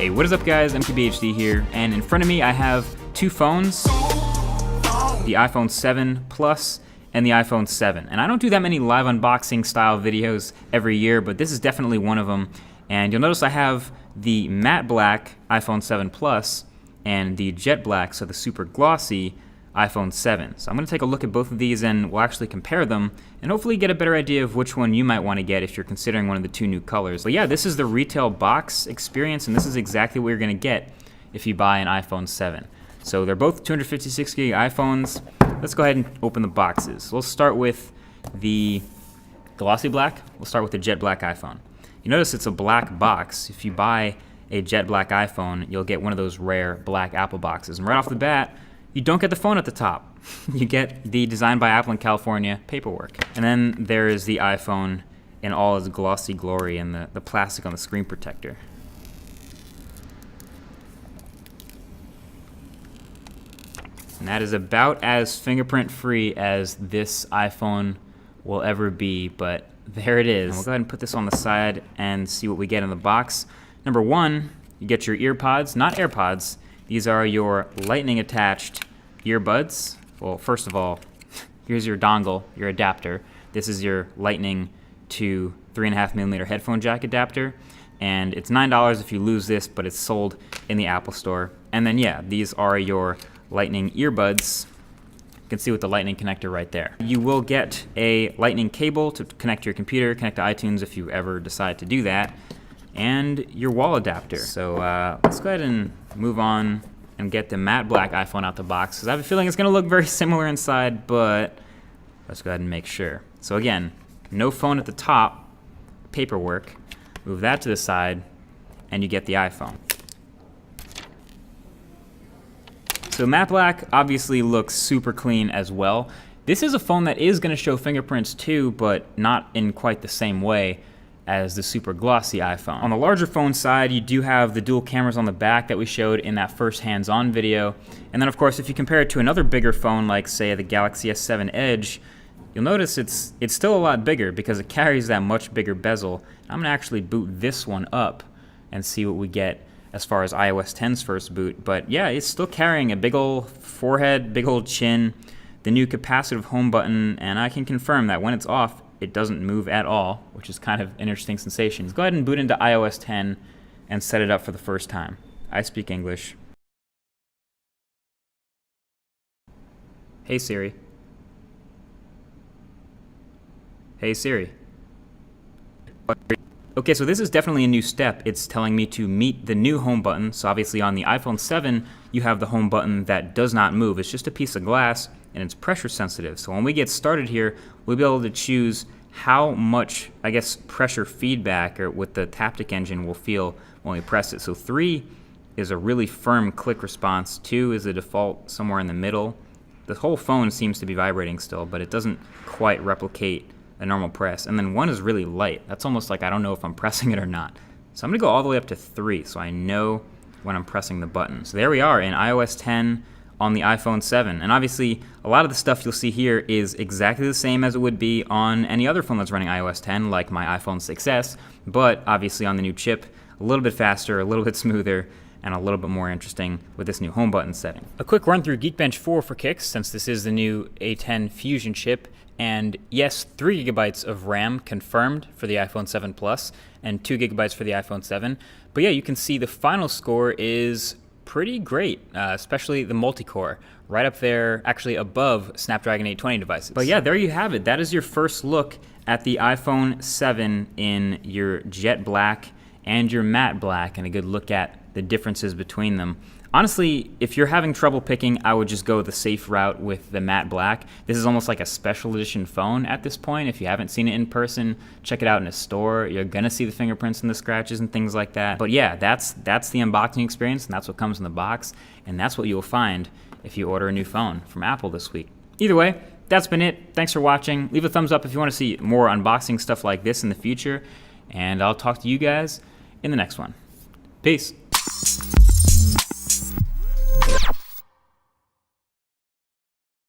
Hey, what is up guys, MKBHD here, and in front of me I have two phones, the iPhone 7 Plus and the iPhone 7. And I don't do that many live unboxing style videos every year, but this is definitely one of them. And you'll notice I have the matte black iPhone 7 Plus and the jet black, so the super glossy iPhone 7. So I'm going to take a look at both of these and we'll actually compare them and hopefully get a better idea of which one you might want to get if you're considering one of the two new colors. But yeah, this is the retail box experience and this is exactly what you're going to get if you buy an iPhone 7. So they're both 256 gig iPhones. Let's go ahead and open the boxes. We'll start with the glossy black. We'll start with the jet black iPhone. You notice it's a black box. If you buy a jet black iPhone, you'll get one of those rare black Apple boxes. And right off the bat, you don't get the phone at the top. You get the Designed by Apple in California paperwork. And then there is the iPhone in all its glossy glory and the plastic on the screen protector. And that is about as fingerprint free as this iPhone will ever be, but there it is. And we'll go ahead and put this on the side and see what we get in the box. Number one, you get your earpods, not AirPods. These are your lightning attached earbuds. Well, first of all, here's your dongle, your adapter. This is your lightning to 3.5mm headphone jack adapter. And it's $9 if you lose this, but it's sold in the Apple Store. And then yeah, these are your lightning earbuds. You can see with the lightning connector right there. You will get a lightning cable to connect to your computer, connect to iTunes if you ever decide to do that, and your wall adapter. So let's go ahead and move on and get the matte black iPhone out the box, because I have a feeling it's going to look very similar inside, but let's go ahead and make sure. So again, no phone at the top, paperwork. Move that to the side, and you get the iPhone. So matte black obviously looks super clean as well. This is a phone that is going to show fingerprints too, but not in quite the same way as the super glossy iPhone. On the larger phone side, you do have the dual cameras on the back that we showed in that first hands-on video. And then of course, if you compare it to another bigger phone like say the Galaxy S7 Edge, you'll notice it's still a lot bigger because it carries that much bigger bezel. I'm gonna actually boot this one up and see what we get as far as iOS 10's first boot. But yeah, it's still carrying a big old forehead, big old chin, the new capacitive home button, and I can confirm that when it's off, it doesn't move at all, which is kind of an interesting sensation. Let's go ahead and boot into iOS 10 and set it up for the first time. I speak English. Hey Siri. Hey Siri. Okay, so this is definitely a new step. It's telling me to meet the new home button. So obviously on the iPhone 7, you have the home button that does not move. It's just a piece of glass and it's pressure sensitive. So when we get started here, we'll be able to choose how much, I guess, pressure feedback or with the Taptic engine will feel when we press it. So 3 is a really firm click response. 2 is a default somewhere in the middle. The whole phone seems to be vibrating still, but it doesn't quite replicate a normal press. And then 1 is really light. That's almost like I don't know if I'm pressing it or not. So I'm gonna go all the way up to 3 so I know when I'm pressing the button. So there we are in iOS 10 on the iPhone 7. And obviously, a lot of the stuff you'll see here is exactly the same as it would be on any other phone that's running iOS 10, like my iPhone 6s, but obviously on the new chip, a little bit faster, a little bit smoother, and a little bit more interesting with this new home button setting. A quick run through Geekbench 4 for kicks, since this is the new A10 Fusion chip. And yes, 3 GB of RAM confirmed for the iPhone 7 Plus, and 2 GB for the iPhone 7. But yeah, you can see the final score is pretty great, especially the multi-core, right up there, actually above Snapdragon 820 devices. But yeah, there you have it. That is your first look at the iPhone 7 in your jet black and your matte black, and a good look at the differences between them. Honestly, if you're having trouble picking, I would just go the safe route with the matte black. This is almost like a special edition phone at this point. If you haven't seen it in person, check it out in a store. You're gonna see the fingerprints and the scratches and things like that. But yeah, that's the unboxing experience, and that's what comes in the box, and that's what you will find if you order a new phone from Apple this week. Either way, that's been it. Thanks for watching. Leave a thumbs up if you want to see more unboxing stuff like this in the future, and I'll talk to you guys in the next one. Peace.